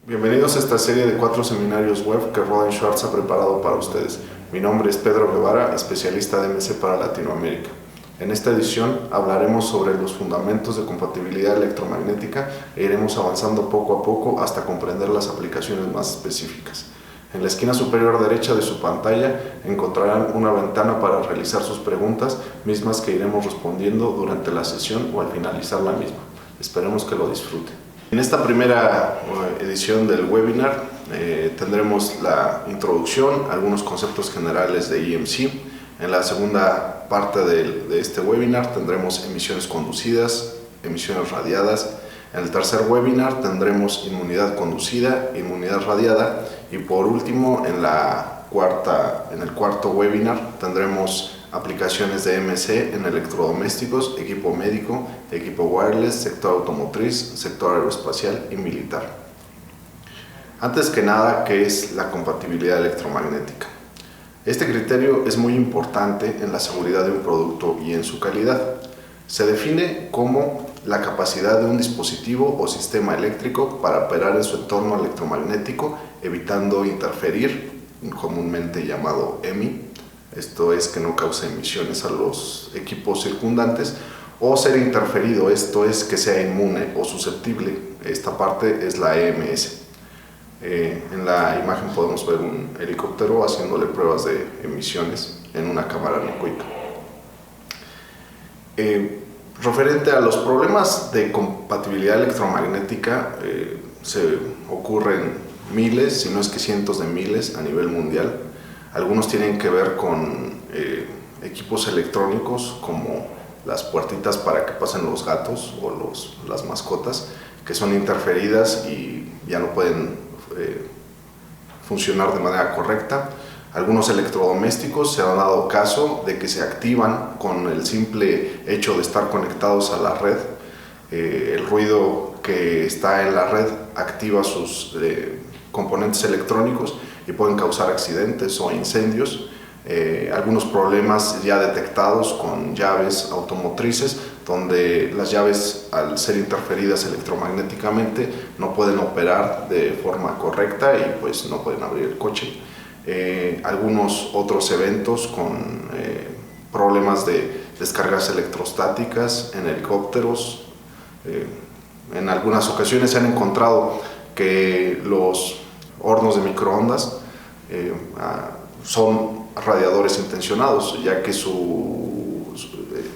Bienvenidos a esta serie de 4 seminarios web que Roden Schwartz ha preparado para ustedes. Mi nombre es Pedro Guevara, especialista de MC para Latinoamérica. En esta edición hablaremos sobre los fundamentos de compatibilidad electromagnética e iremos avanzando poco a poco hasta comprender las aplicaciones más específicas. En la esquina superior derecha de su pantalla encontrarán una ventana para realizar sus preguntas, mismas que iremos respondiendo durante la sesión o al finalizar la misma. Esperemos que lo disfruten. En esta primera edición del webinar tendremos la introducción, algunos conceptos generales de EMC. En la segunda parte de este webinar tendremos emisiones conducidas, emisiones radiadas. En el tercer webinar tendremos inmunidad conducida, inmunidad radiada. Y por último, en el cuarto webinar tendremos aplicaciones de MC en electrodomésticos, equipo médico, equipo wireless, sector automotriz, sector aeroespacial y militar. Antes que nada, ¿qué es la compatibilidad electromagnética? Este criterio es muy importante en la seguridad de un producto y en su calidad. Se define como la capacidad de un dispositivo o sistema eléctrico para operar en su entorno electromagnético, evitando interferir, comúnmente llamado EMI. Esto es que no cause emisiones a los equipos circundantes, o ser interferido, esto es que sea inmune o susceptible. Esta parte es la EMS. En la imagen podemos ver un helicóptero haciéndole pruebas de emisiones en una cámara anecoica. Referente a los problemas de compatibilidad electromagnética, se ocurren miles, si no es que cientos de miles a nivel mundial. Algunos tienen que ver con equipos electrónicos como las puertitas para que pasen los gatos o las mascotas, que son interferidas y ya no pueden funcionar de manera correcta. Algunos electrodomésticos se han dado caso de que se activan con el simple hecho de estar conectados a la red. El ruido que está en la red activa sus componentes electrónicos y pueden causar accidentes o incendios. Algunos problemas ya detectados con llaves automotrices, donde las llaves, al ser interferidas electromagnéticamente, no pueden operar de forma correcta y pues no pueden abrir el coche. Algunos otros eventos con problemas de descargas electrostáticas en helicópteros. En algunas ocasiones se han encontrado que los hornos de microondas son radiadores intencionados, ya que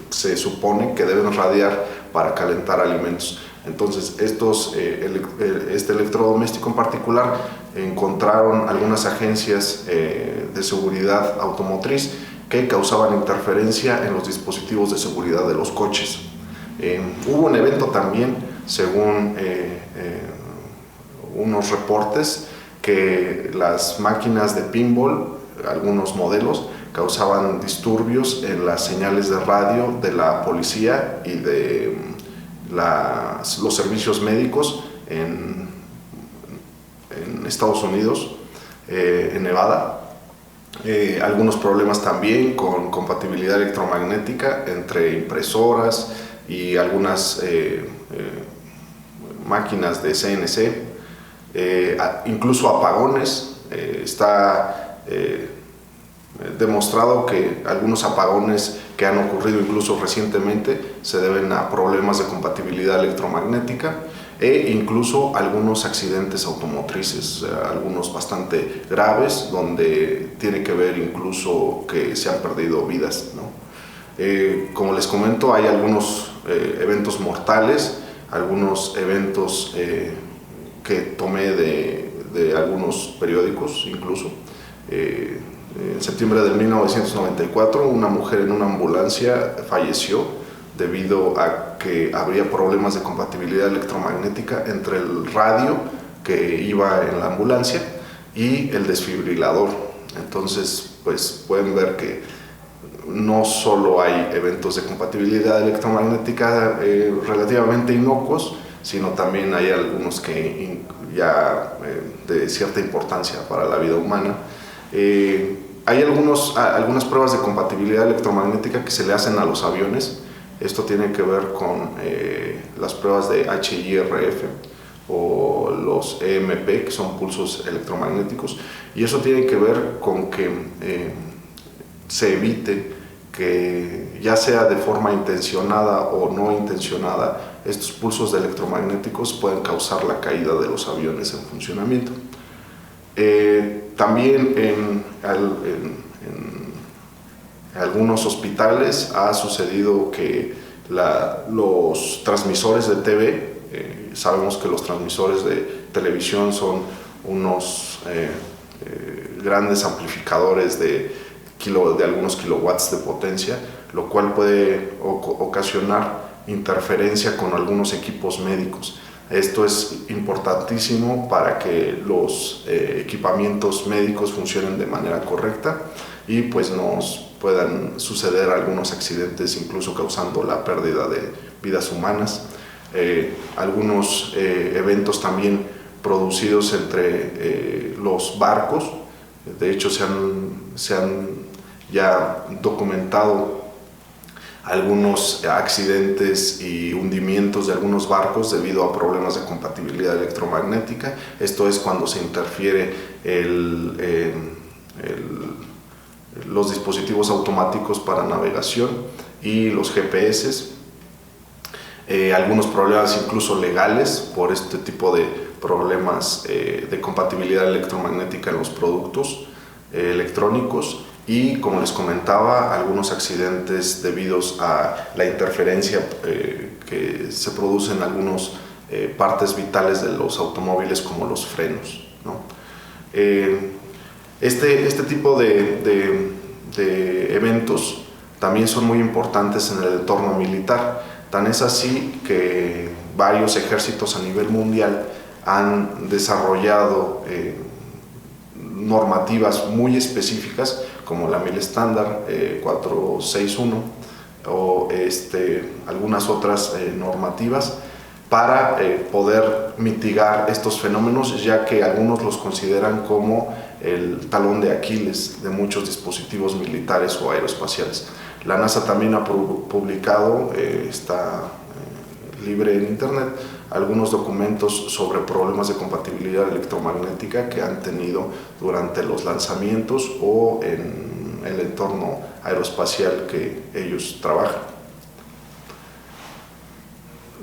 se supone que deben radiar para calentar alimentos. Entonces este electrodoméstico en particular encontraron algunas agencias de seguridad automotriz que causaban interferencia en los dispositivos de seguridad de los coches. Hubo un evento también, según unos reportes, que las máquinas de pinball, algunos modelos, causaban disturbios en las señales de radio de la policía y de los servicios médicos en Estados Unidos, en Nevada. Algunos problemas también con compatibilidad electromagnética entre impresoras y algunas máquinas de CNC. Incluso apagones. Está demostrado que algunos apagones que han ocurrido incluso recientemente se deben a problemas de compatibilidad electromagnética e incluso algunos accidentes automotrices, algunos bastante graves, donde tiene que ver incluso que se han perdido vidas, ¿no? Como les comento, hay algunos eventos mortales, algunos eventos que tomé de algunos periódicos incluso. En septiembre de 1994, una mujer en una ambulancia falleció debido a que habría problemas de compatibilidad electromagnética entre el radio que iba en la ambulancia y el desfibrilador. Entonces, pues pueden ver que no solo hay eventos de compatibilidad electromagnética relativamente inocuos, sino también hay algunos que ya de cierta importancia para la vida humana. Hay algunas pruebas de compatibilidad electromagnética que se le hacen a los aviones. Esto tiene que ver con las pruebas de HIRF, o los EMP, que son pulsos electromagnéticos, y eso tiene que ver con que se evite que, ya sea de forma intencionada o no intencionada, estos pulsos electromagnéticos pueden causar la caída de los aviones en funcionamiento. También en algunos hospitales ha sucedido que los transmisores de TV, sabemos que los transmisores de televisión son unos grandes amplificadores de algunos kilowatts de potencia, lo cual puede ocasionar interferencia con algunos equipos médicos. Esto es importantísimo para que los equipamientos médicos funcionen de manera correcta y pues nos puedan suceder algunos accidentes, incluso causando la pérdida de vidas humanas. Algunos eventos también producidos entre los barcos, de hecho se han ya documentado algunos accidentes y hundimientos de algunos barcos debido a problemas de compatibilidad electromagnética. Esto es cuando se interfiere los dispositivos automáticos para navegación y los GPS. Algunos problemas incluso legales por este tipo de problemas de compatibilidad electromagnética en los productos electrónicos. Y como les comentaba, algunos accidentes debidos a la interferencia que se produce en algunas partes vitales de los automóviles, como los frenos, ¿no? Este tipo de eventos también son muy importantes en el entorno militar. Tan es así que varios ejércitos a nivel mundial han desarrollado normativas muy específicas, como la 1000 estándar 461 o algunas otras normativas para poder mitigar estos fenómenos, ya que algunos los consideran como el talón de Aquiles de muchos dispositivos militares o aeroespaciales. La NASA también ha publicado, está libre en internet, algunos documentos sobre problemas de compatibilidad electromagnética que han tenido durante los lanzamientos o en el entorno aeroespacial que ellos trabajan.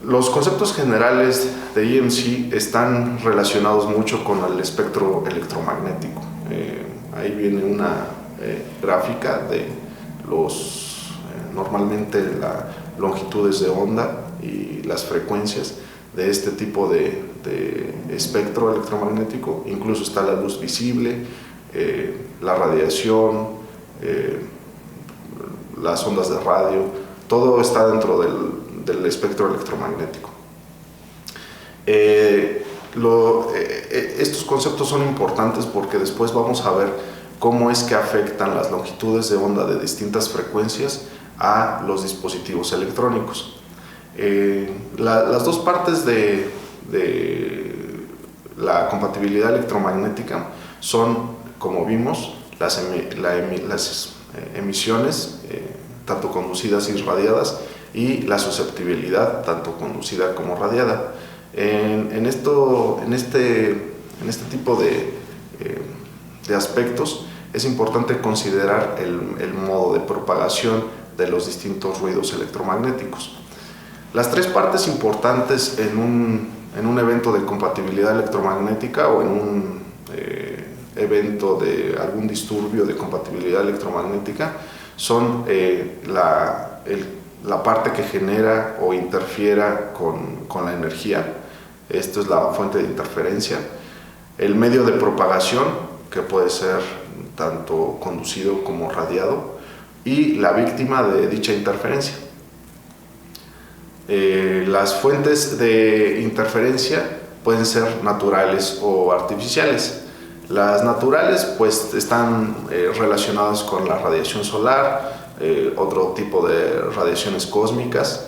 Los conceptos generales de EMC están relacionados mucho con el espectro electromagnético. Ahí viene una gráfica de normalmente las longitudes de onda y las frecuencias de este tipo de espectro electromagnético. Incluso está la luz visible, la radiación, las ondas de radio, todo está dentro del espectro electromagnético. Estos conceptos son importantes porque después vamos a ver cómo es que afectan las longitudes de onda de distintas frecuencias a los dispositivos electrónicos. Las dos partes de la compatibilidad electromagnética son, como vimos, las emisiones, tanto conducidas y radiadas, y la susceptibilidad, tanto conducida como radiada. En este tipo de aspectos es importante considerar el modo de propagación de los distintos ruidos electromagnéticos. Las tres partes importantes en un evento de compatibilidad electromagnética o en un evento de algún disturbio de compatibilidad electromagnética son la parte que genera o interfiera con la energía. Esto es la fuente de interferencia. El medio de propagación, que puede ser tanto conducido como radiado, y la víctima de dicha interferencia. Las fuentes de interferencia pueden ser naturales o artificiales. Las naturales pues están relacionadas con la radiación solar, otro tipo de radiaciones cósmicas,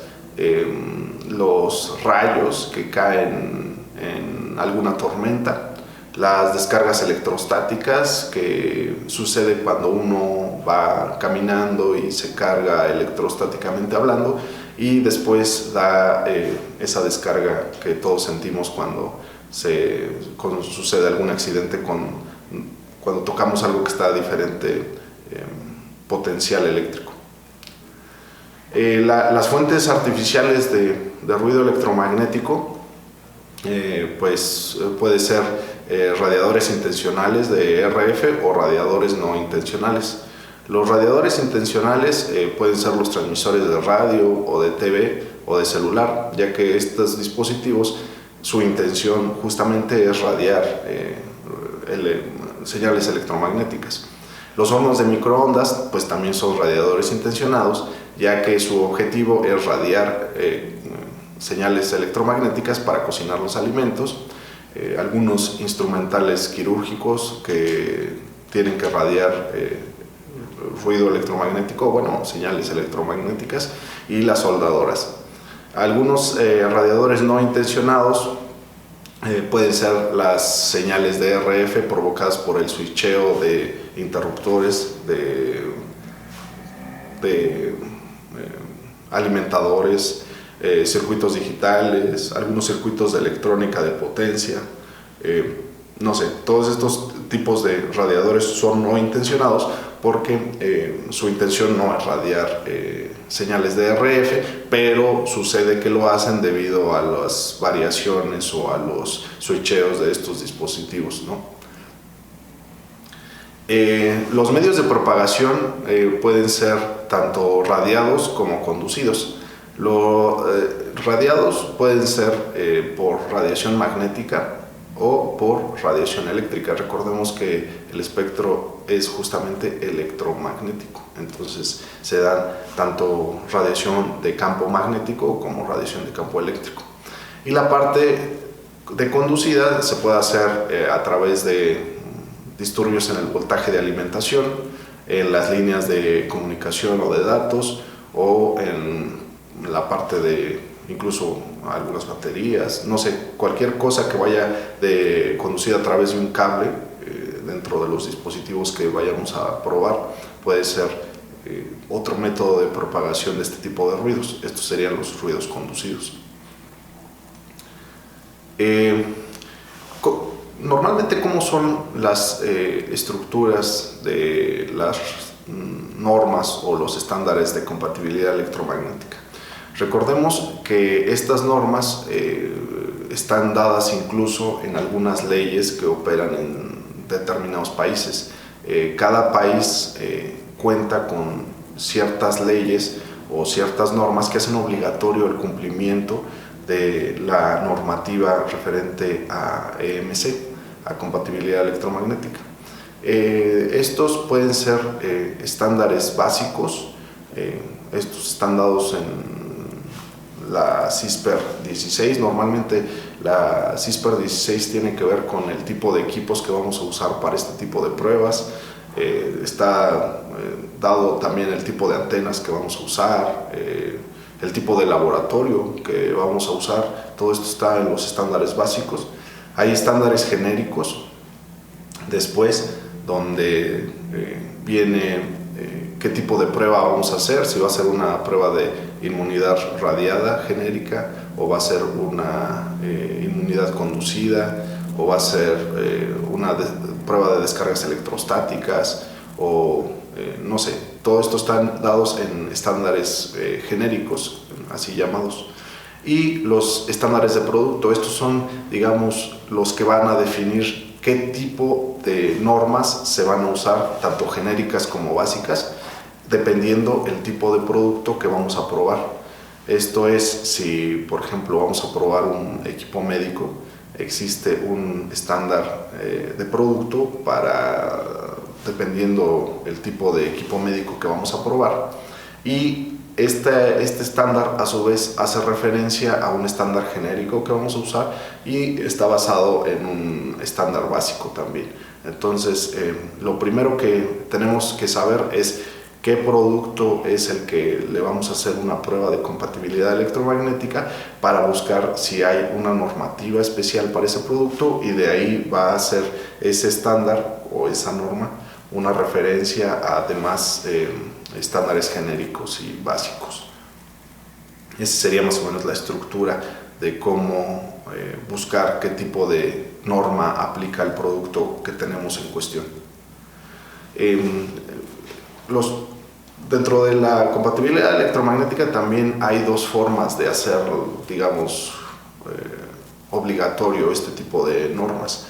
los rayos que caen en alguna tormenta, las descargas electrostáticas que sucede cuando uno va caminando y se carga electrostáticamente hablando, y después da esa descarga que todos sentimos cuando cuando sucede algún accidente cuando tocamos algo que está a diferente potencial eléctrico. Las fuentes artificiales de ruido electromagnético pues puede ser radiadores intencionales de RF o radiadores no intencionales. Los radiadores intencionales pueden ser los transmisores de radio o de TV o de celular, ya que estos dispositivos, su intención justamente es radiar señales electromagnéticas. Los hornos de microondas pues también son radiadores intencionados, ya que su objetivo es radiar señales electromagnéticas para cocinar los alimentos. Algunos instrumentales quirúrgicos que tienen que radiar ruido electromagnético, bueno, señales electromagnéticas, y las soldadoras. Algunos radiadores no intencionados pueden ser las señales de RF provocadas por el switcheo de interruptores, de alimentadores, circuitos digitales, algunos circuitos de electrónica de potencia, no sé, todos estos tipos de radiadores son no intencionados porque su intención no es radiar señales de RF, pero sucede que lo hacen debido a las variaciones o a los switcheos de estos dispositivos, ¿no? Los medios de propagación pueden ser tanto radiados como conducidos. Los radiados pueden ser por radiación magnética o por radiación eléctrica. Recordemos que el espectro es justamente electromagnético, entonces se dan tanto radiación de campo magnético como radiación de campo eléctrico. Y la parte de conducida se puede hacer a través de disturbios en el voltaje de alimentación, en las líneas de comunicación o de datos, o en la parte de incluso algunas baterías, no sé, cualquier cosa que vaya conducida a través de un cable dentro de los dispositivos que vayamos a probar, puede ser otro método de propagación de este tipo de ruidos. Estos serían los ruidos conducidos. Normalmente, ¿cómo son las estructuras de las normas o los estándares de compatibilidad electromagnética? Recordemos que estas normas están dadas incluso en algunas leyes que operan en determinados países. Cada país cuenta con ciertas leyes o ciertas normas que hacen obligatorio el cumplimiento de la normativa referente a EMC, a compatibilidad electromagnética. Estos pueden ser estándares básicos. Estos están dados en la CISPER 16. Normalmente la CISPER 16 tiene que ver con el tipo de equipos que vamos a usar para este tipo de pruebas. Está dado también el tipo de antenas que vamos a usar, el tipo de laboratorio que vamos a usar. Todo esto está en los estándares básicos. Hay estándares genéricos después, donde viene qué tipo de prueba vamos a hacer, si va a ser una prueba de inmunidad radiada genérica, o va a ser una inmunidad conducida, o va a ser una prueba de descargas electrostáticas, o no sé, todo esto están dados en estándares genéricos, así llamados. Y los estándares de producto, estos son, digamos, los que van a definir qué tipo de normas se van a usar, tanto genéricas como básicas, dependiendo el tipo de producto que vamos a probar. Esto es, si por ejemplo vamos a probar un equipo médico, existe un estándar de producto para, dependiendo el tipo de equipo médico que vamos a probar, y este estándar a su vez hace referencia a un estándar genérico que vamos a usar y está basado en un estándar básico también. Entonces, lo primero que tenemos que saber es qué producto es el que le vamos a hacer una prueba de compatibilidad electromagnética, para buscar si hay una normativa especial para ese producto, y de ahí va a ser ese estándar o esa norma una referencia a demás estándares genéricos y básicos. Esa sería más o menos la estructura de cómo buscar qué tipo de norma aplica el producto que tenemos en cuestión. Dentro de la compatibilidad electromagnética también hay dos formas de hacer, digamos, obligatorio este tipo de normas.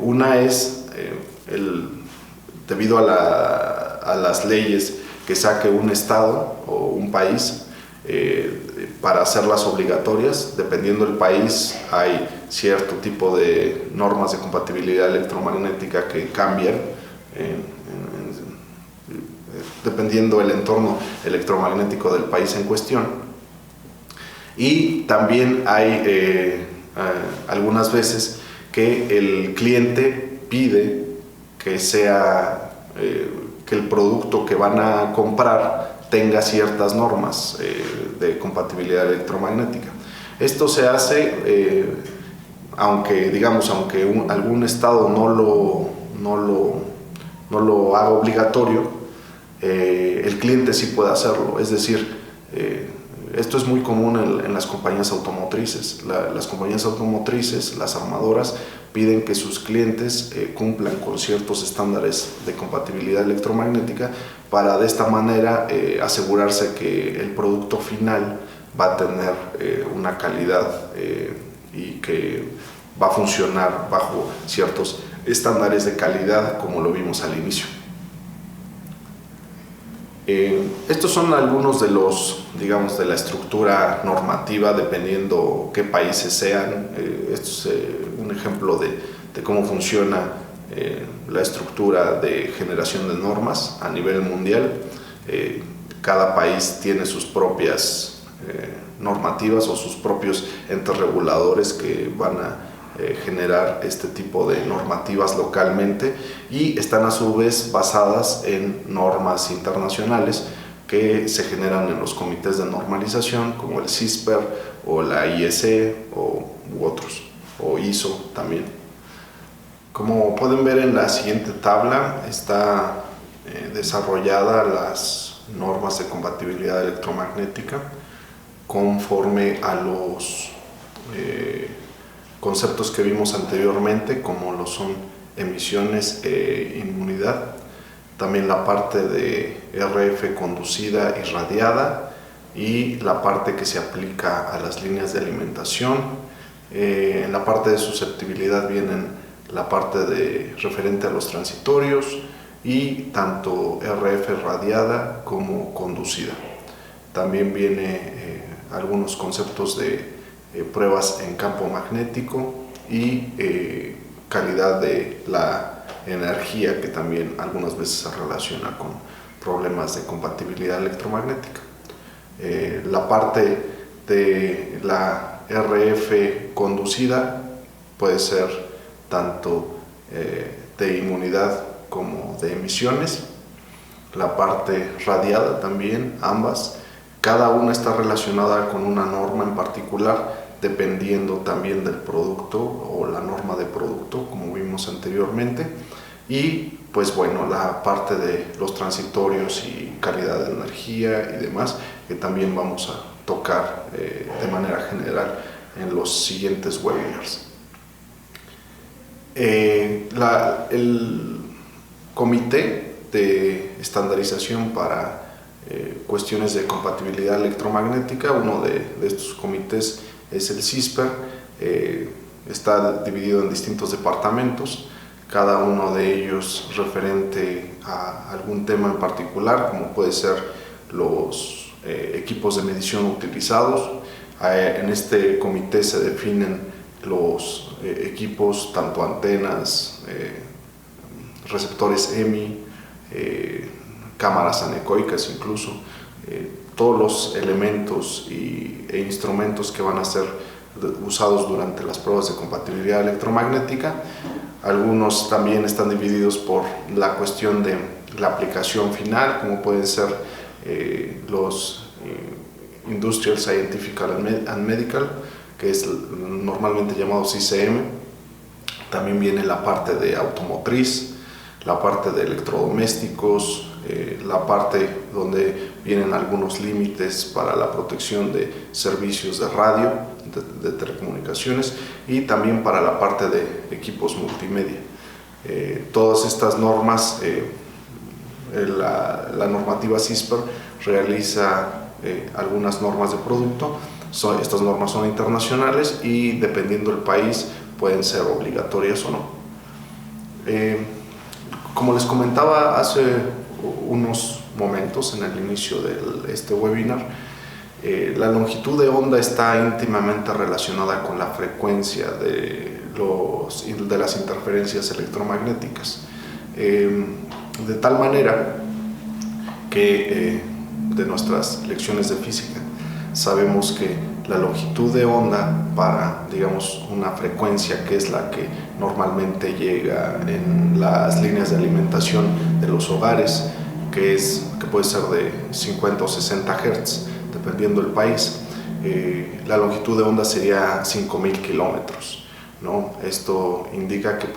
Una es debido a las leyes que saque un estado o un país para hacerlas obligatorias. Dependiendo del país hay cierto tipo de normas de compatibilidad electromagnética que cambian dependiendo del entorno electromagnético del país en cuestión. Y también hay algunas veces que el cliente pide que que el producto que van a comprar tenga ciertas normas de compatibilidad electromagnética. Esto se hace aunque algún estado no lo haga obligatorio, el cliente sí puede hacerlo. Es decir, esto es muy común en las compañías automotrices. Las compañías automotrices, las armadoras, piden que sus clientes cumplan con ciertos estándares de compatibilidad electromagnética para de esta manera asegurarse que el producto final va a tener una calidad y que va a funcionar bajo ciertos estándares de calidad, como lo vimos al inicio. Estos son algunos de de la estructura normativa, dependiendo qué países sean. Esto es un ejemplo de cómo funciona la estructura de generación de normas a nivel mundial. Cada país tiene sus propias normativas o sus propios entes reguladores que van a generar este tipo de normativas localmente, y están a su vez basadas en normas internacionales que se generan en los comités de normalización, como el CISPER o la IEC u otros, o ISO también. Como pueden ver en la siguiente tabla, está desarrollada las normas de compatibilidad electromagnética conforme a los conceptos que vimos anteriormente, como lo son emisiones e inmunidad. También la parte de RF conducida y radiada, y la parte que se aplica a las líneas de alimentación. En la parte de susceptibilidad vienen la parte referente a los transitorios, y tanto RF radiada como conducida. También viene algunos conceptos de pruebas en campo magnético y calidad de la energía, que también algunas veces se relaciona con problemas de compatibilidad electromagnética. La parte de la RF conducida puede ser tanto de inmunidad como de emisiones. La parte radiada también, ambas. Cada una está relacionada con una norma en particular, dependiendo también del producto o la norma de producto, como vimos anteriormente. Y pues bueno, la parte de los transitorios y calidad de energía y demás, que también vamos a tocar de manera general en los siguientes webinars. El comité de estandarización para cuestiones de compatibilidad electromagnética, uno de estos comités es el CISPER. Está dividido en distintos departamentos, cada uno de ellos referente a algún tema en particular, como puede ser los equipos de medición utilizados. En este comité se definen los equipos, tanto antenas, receptores EMI, cámaras anecoicas, incluso todos los elementos e instrumentos que van a ser usados durante las pruebas de compatibilidad electromagnética. Algunos también están divididos por la cuestión de la aplicación final, como pueden ser los Industrial, Scientific and Medical, que es normalmente llamado CCM. También viene la parte de automotriz, la parte de electrodomésticos, la parte donde vienen algunos límites para la protección de servicios de radio, de telecomunicaciones, y también para la parte de equipos multimedia. Todas estas normas, la normativa CISPR realiza algunas normas de producto. Estas normas son internacionales y dependiendo del país pueden ser obligatorias o no. Como les comentaba hace unos momentos en el inicio de este webinar, la longitud de onda está íntimamente relacionada con la frecuencia de las interferencias electromagnéticas, de tal manera que de nuestras lecciones de física sabemos que la longitud de onda para, digamos, una frecuencia que es la que normalmente llega en las líneas de alimentación de los hogares, que puede ser de 50 o 60 Hz, dependiendo del país, la longitud de onda sería 5.000 kilómetros, ¿no? Esto indica que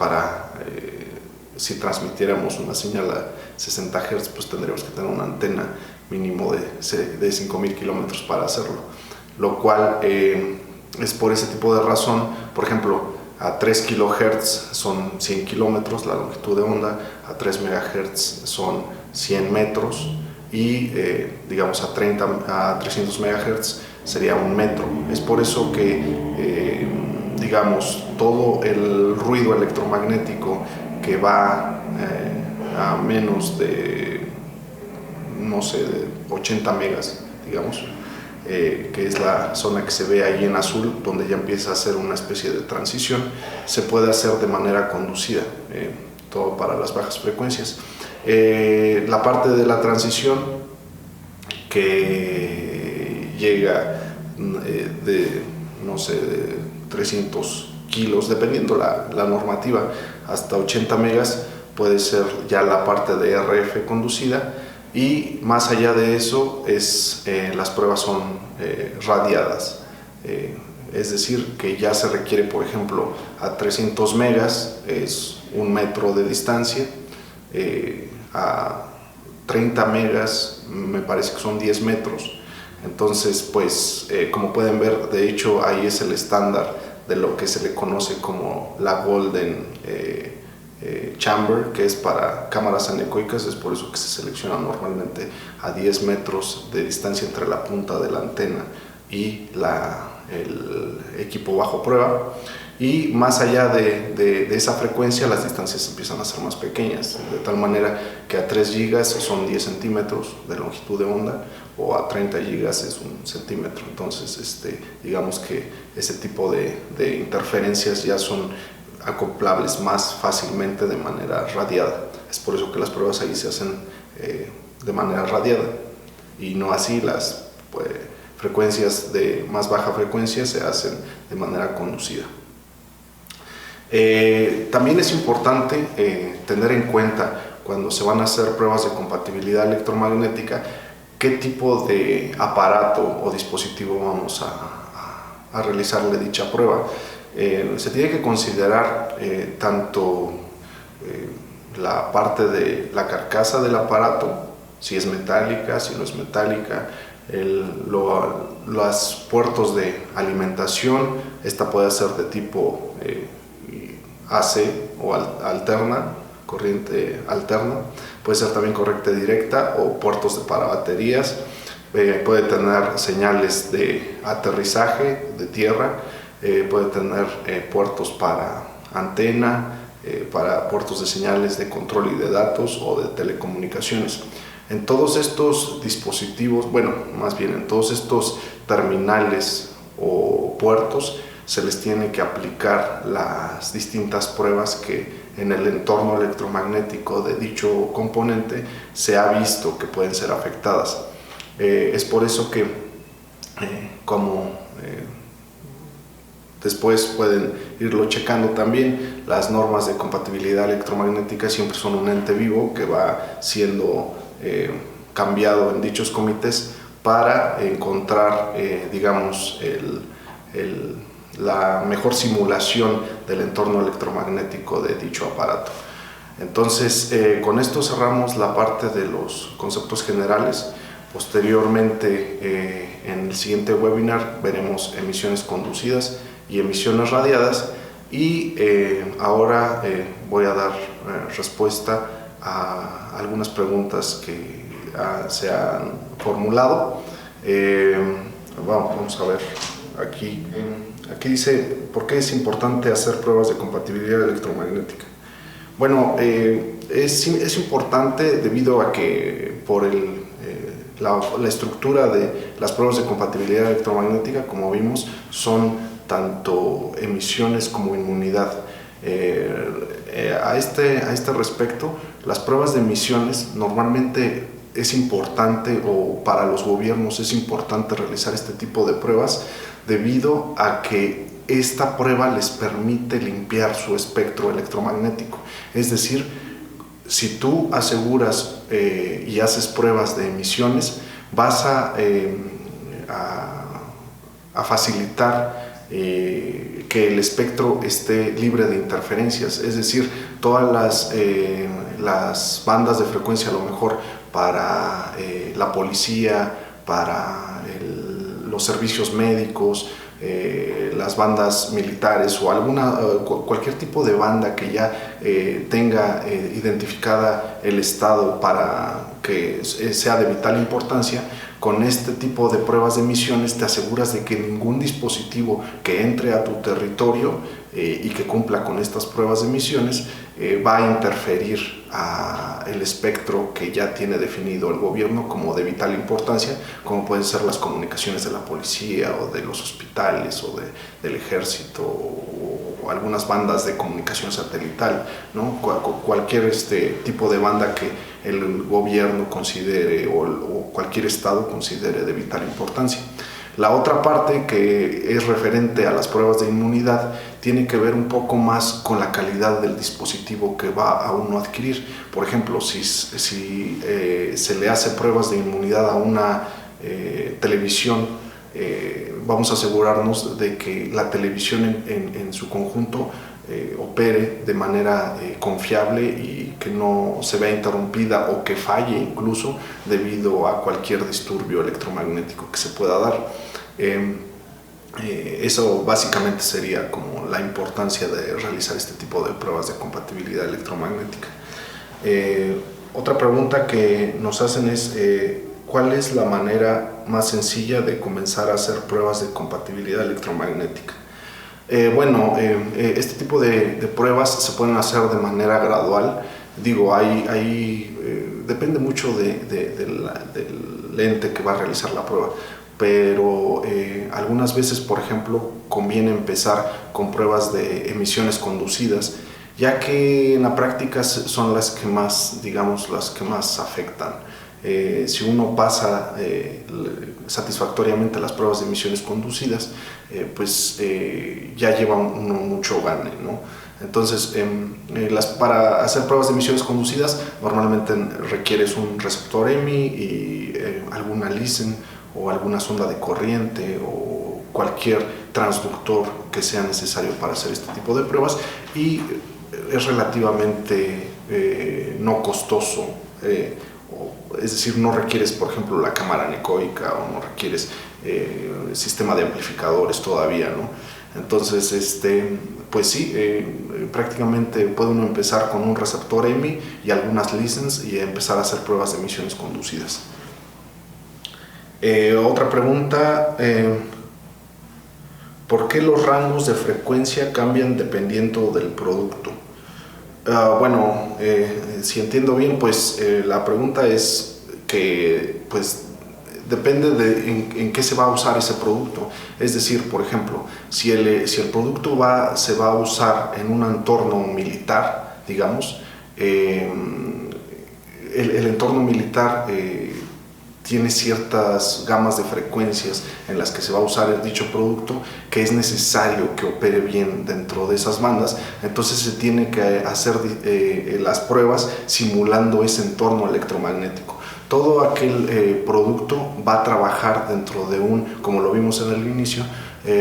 si transmitiéramos una señal a 60 Hz, pues tendríamos que tener una antena mínimo de 5.000 kilómetros para hacerlo, lo cual es por ese tipo de razón. Por ejemplo, a 3 kHz son 100 kilómetros la longitud de onda, a 3 MHz son 100 metros y digamos a 300 MHz sería 1 metro. Es por eso que digamos todo el ruido electromagnético que va a menos de, no sé, de 80 megas, digamos, que es la zona que se ve ahí en azul, donde ya empieza a hacer una especie de transición, se puede hacer de manera conducida, todo para las bajas frecuencias. La parte de la transición que llega de, no sé, de 300 kilos, dependiendo la normativa, hasta 80 megas, puede ser ya la parte de RF conducida, y más allá de eso las pruebas son radiadas, es decir, que ya se requiere, por ejemplo, a 300 megas es 1 metro de distancia, a 30 megas me parece que son 10 metros. Entonces, pues como pueden ver, de hecho ahí es el estándar de lo que se le conoce como la Golden Chamber, que es para cámaras anecoicas. Es por eso que se selecciona normalmente a 10 metros de distancia entre la punta de la antena y el equipo bajo prueba. Y más allá de esa frecuencia, las distancias empiezan a ser más pequeñas, de tal manera que a 3 gigas son 10 centímetros de longitud de onda, o a 30 gigas es 1 centímetro. Entonces, digamos que ese tipo de interferencias ya son acoplables más fácilmente de manera radiada. Es por eso que las pruebas ahí se hacen de manera radiada, y no así las frecuencias de más baja frecuencia se hacen de manera conducida. También es importante tener en cuenta, cuando se van a hacer pruebas de compatibilidad electromagnética, qué tipo de aparato o dispositivo vamos a realizarle dicha prueba. Se tiene que considerar tanto la parte de la carcasa del aparato, si es metálica, si no es metálica, los puertos de alimentación. Esta puede ser de tipo AC o alterna, corriente alterna, puede ser también corriente directa o puertos para baterías. Puede tener señales de aterrizaje de tierra, puede tener puertos para antena, para puertos de señales de control y de datos o de telecomunicaciones. En todos estos dispositivos, bueno, más bien en todos estos terminales o puertos, se les tiene que aplicar las distintas pruebas que en el entorno electromagnético de dicho componente se ha visto que pueden ser afectadas. Es por eso que después pueden irlo checando también, las normas de compatibilidad electromagnética siempre son un ente vivo que va siendo cambiado en dichos comités para encontrar, digamos, la mejor simulación del entorno electromagnético de dicho aparato. Entonces, con esto cerramos la parte de los conceptos generales. Posteriormente, en el siguiente webinar veremos emisiones conducidas y emisiones radiadas, y ahora voy a dar respuesta a algunas preguntas que se han formulado. Vamos a ver aquí. Aquí dice, ¿por qué es importante hacer pruebas de compatibilidad electromagnética? Bueno, es importante debido a que por la estructura de las pruebas de compatibilidad electromagnética, como vimos, son tanto emisiones como inmunidad. A este respecto, las pruebas de emisiones normalmente es importante, o para los gobiernos es importante realizar este tipo de pruebas debido a que esta prueba les permite limpiar su espectro electromagnético. Es decir, si tú aseguras y haces pruebas de emisiones, vas a facilitar que el espectro esté libre de interferencias, es decir, todas las bandas de frecuencia, a lo mejor para la policía, para los servicios médicos, las bandas militares o cualquier tipo de banda que ya tenga identificada el estado para que sea de vital importancia. Con este tipo de pruebas de emisiones te aseguras de que ningún dispositivo que entre a tu territorio y que cumpla con estas pruebas de emisiones va a interferir a el espectro que ya tiene definido el gobierno como de vital importancia, como pueden ser las comunicaciones de la policía o de los hospitales o del ejército o algunas bandas de comunicación satelital, ¿no? Cualquier tipo de banda que el gobierno considere o cualquier estado considere de vital importancia. La otra parte, que es referente a las pruebas de inmunidad, tiene que ver un poco más con la calidad del dispositivo que va a uno adquirir. Por ejemplo, si se le hace pruebas de inmunidad a una televisión, vamos a asegurarnos de que la televisión en su conjunto opere de manera confiable y que no se vea interrumpida o que falle incluso debido a cualquier disturbio electromagnético que se pueda dar. Eso básicamente sería como la importancia de realizar este tipo de pruebas de compatibilidad electromagnética. Otra pregunta que nos hacen es ¿cuál es la manera más sencilla de comenzar a hacer pruebas de compatibilidad electromagnética? Este tipo de pruebas se pueden hacer de manera gradual. Digo, depende mucho del ente que va a realizar la prueba, pero algunas veces, por ejemplo, conviene empezar con pruebas de emisiones conducidas, ya que en la práctica son las que más, digamos, las que más afectan. Si uno pasa satisfactoriamente las pruebas de emisiones conducidas, ya lleva uno mucho gane, ¿no? Entonces, para hacer pruebas de emisiones conducidas normalmente requieres un receptor EMI y alguna LISEN o alguna sonda de corriente o cualquier transductor que sea necesario para hacer este tipo de pruebas, y es relativamente no costoso. Es decir, no requieres, por ejemplo, la cámara anecoica o no requieres sistema de amplificadores todavía, ¿no? Entonces, pues sí, prácticamente puede uno empezar con un receptor EMI y algunas LISENs y empezar a hacer pruebas de emisiones conducidas. Otra pregunta, ¿por qué los rangos de frecuencia cambian dependiendo del producto? Si entiendo bien, pues la pregunta es que pues depende de en qué se va a usar ese producto. Es decir, por ejemplo, si el producto se va a usar en un entorno militar, digamos, el entorno militar tiene ciertas gamas de frecuencias en las que se va a usar dicho producto, que es necesario que opere bien dentro de esas bandas. Entonces se tiene que hacer las pruebas simulando ese entorno electromagnético. Todo aquel producto va a trabajar dentro de como lo vimos en el inicio,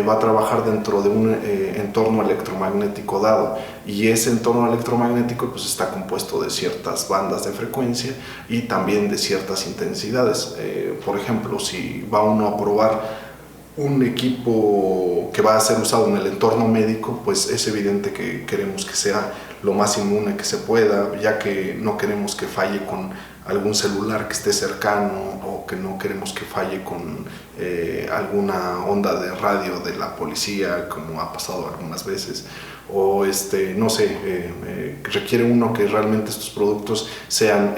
va a trabajar dentro de un entorno electromagnético dado, y ese entorno electromagnético pues está compuesto de ciertas bandas de frecuencia y también de ciertas intensidades. Por ejemplo, si va uno a probar un equipo que va a ser usado en el entorno médico, pues es evidente que queremos que sea lo más inmune que se pueda, ya que no queremos que falle con algún celular que esté cercano, o que no queremos que falle con alguna onda de radio de la policía, como ha pasado algunas veces, o no sé, requiere uno que realmente estos productos sean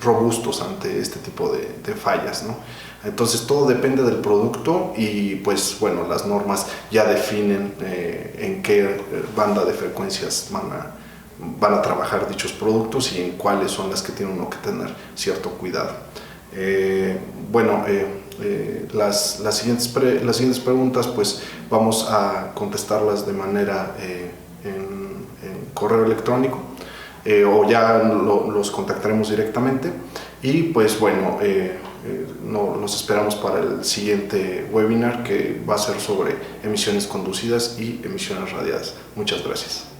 robustos ante este tipo de fallas, ¿no? Entonces todo depende del producto, y pues bueno, las normas ya definen en qué banda de frecuencias van a trabajar dichos productos y en cuáles son las que tiene uno que tener cierto cuidado. Las siguientes preguntas pues vamos a contestarlas de manera en correo electrónico, o ya los contactaremos directamente, y pues bueno, los esperamos para el siguiente webinar, que va a ser sobre emisiones conducidas y emisiones radiadas. Muchas gracias.